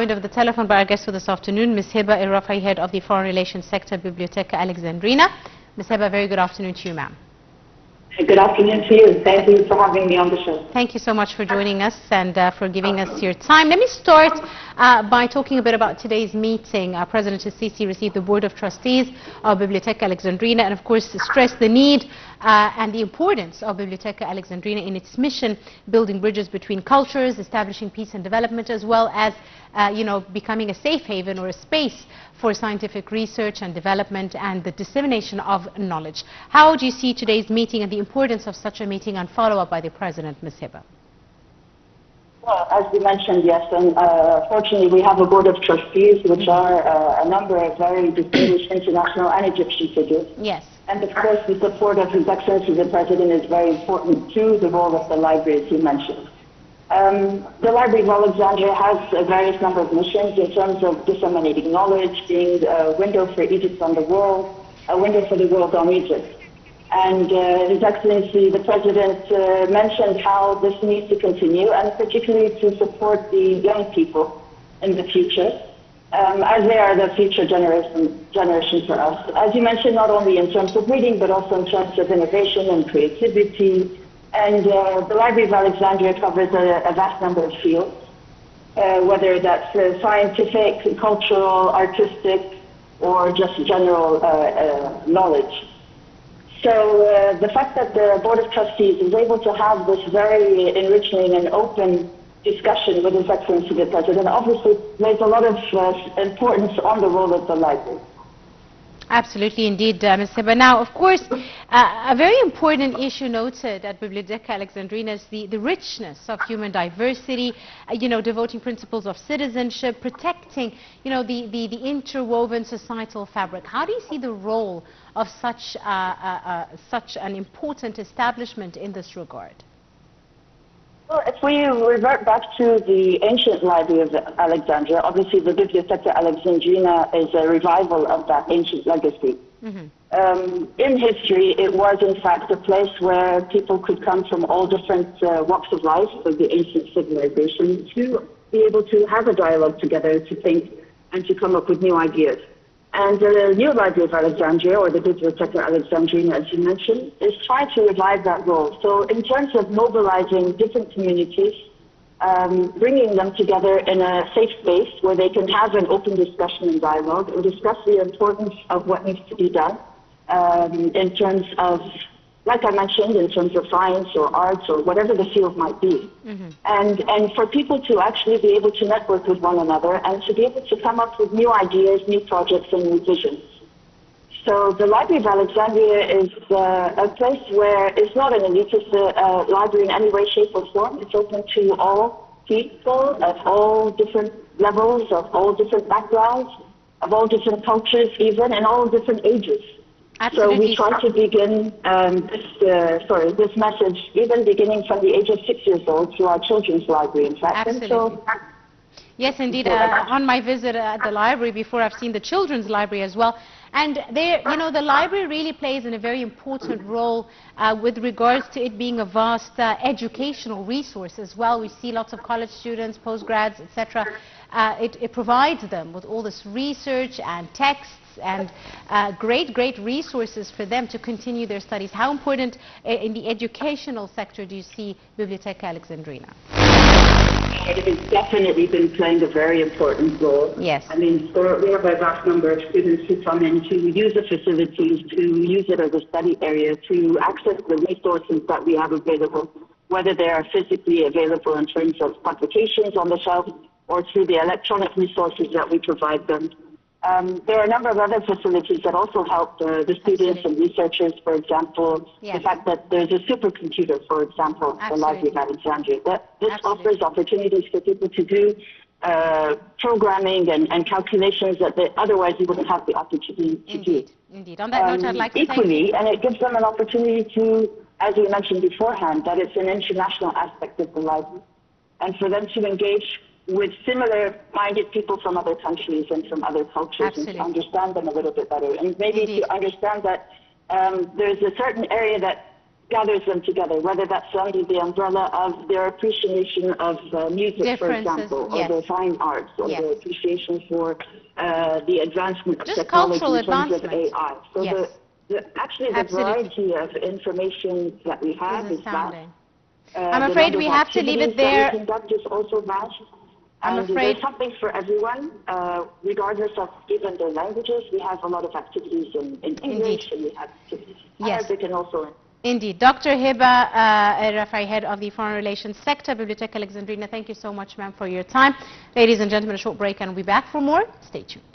joined over the telephone by our guest for this afternoon, Ms. Hiba El-Rafai, head of the Foreign Relations Sector, Biblioteca Alexandrina. Ms. Hiba, very good afternoon to you, ma'am. Good afternoon to you. Thank you for having me on the show. Thank you so much for joining us and for giving us your time. Let me start by talking a bit about today's meeting. President Sisi received the Board of Trustees of Biblioteca Alexandrina and, of course, stressed the need and the importance of Biblioteca Alexandrina in its mission, building bridges between cultures, establishing peace and development, as well as becoming a safe haven or a space for scientific research and development and the dissemination of knowledge. How do you see today's meeting and the importance of such a meeting, and follow-up by the President, Ms. Hiba? Well, as you mentioned, yes, and fortunately we have a Board of Trustees, which are a number of very distinguished international and Egyptian figures. Yes. And of course the support of His Excellency the President is very important to the role of the library, as you mentioned. The Library of Alexandria has a various number of missions in terms of disseminating knowledge, being a window for Egypt on the world, a window for the world on Egypt. And His Excellency the President mentioned how this needs to continue, and particularly to support the young people in the future, as they are the future generation for us. As you mentioned, not only in terms of reading, but also in terms of innovation and creativity. And the Library of Alexandria covers a vast number of fields, whether that's scientific, cultural, artistic, or just general knowledge. So the fact that the Board of Trustees is able to have this very enriching and open discussion with His Excellency the President obviously places a lot of importance on the role of the library. Absolutely, indeed, Ms. Hiba. Now, of course, a very important issue noted at Biblioteca Alexandrina is the richness of human diversity, devoting principles of citizenship, protecting, the interwoven societal fabric. How do you see the role of such an important establishment in this regard? Well, if we revert back to the ancient Library of Alexandria, obviously the Biblioteca Alexandrina is a revival of that ancient legacy. Mm-hmm. In history, it was in fact a place where people could come from all different walks of life of the ancient civilization to be able to have a dialogue together, to think, and to come up with new ideas. And the new Library of Alexandria, or the Biblioteca Alexandrina, as you mentioned, is trying to revive that role. So in terms of mobilizing different communities, bringing them together in a safe space where they can have an open discussion and dialogue and discuss the importance of what needs to be done in terms of, like I mentioned, in terms of science or arts or whatever the field might be. Mm-hmm. And for people to actually be able to network with one another and to be able to come up with new ideas, new projects, and new visions. So the Library of Alexandria is a place where it's not an elitist library in any way, shape, or form. It's open to all people of all different levels, of all different backgrounds, of all different cultures even, and all different ages. Absolutely. So we try to begin this message even beginning from the age of 6 years old through our children's library, in fact. Absolutely. Yes, indeed. On my visit at the library before, I've seen the children's library as well. And there, the library really plays a very important role with regards to it being a vast educational resource as well. We see lots of college students, postgrads, etc. It provides them with all this research and texts and great resources for them to continue their studies. How important in the educational sector do you see Biblioteca Alexandrina? It has definitely been playing a very important role. Yes. I mean, we have a vast number of students who come in to use the facilities, to use it as a study area, to access the resources that we have available, whether they are physically available in terms of publications on the shelf or through the electronic resources that we provide them. There are a number of other facilities that also help the students and researchers, for example, the fact that there's a supercomputer, for example, at the Library of Alexandria. This offers opportunities for people to do programming and calculations that otherwise you wouldn't have the opportunity to do. Indeed. On that note, I'd like to equally, and it gives them an opportunity to, as we mentioned beforehand, that it's an international aspect of the library, and for them to engage with similar-minded people from other countries and from other cultures. Absolutely. And to understand them a little bit better. And maybe to understand that there's a certain area that gathers them together, whether that's under the umbrella of their appreciation of music, for example, or the fine arts, or the appreciation for the advancement of technology in terms of AI. So actually the variety of information that we have is vast. I'm afraid we have to leave it there. The conduct is also vast. And there's something for everyone, regardless of even their languages. We have a lot of activities in English, and we have activities in Arabic, and also Indeed. Dr. Hiba Rafai, Head of the Foreign Relations Sector, Biblioteca Alexandrina, thank you so much, ma'am, for your time. Ladies and gentlemen, a short break and we'll be back for more. Stay tuned.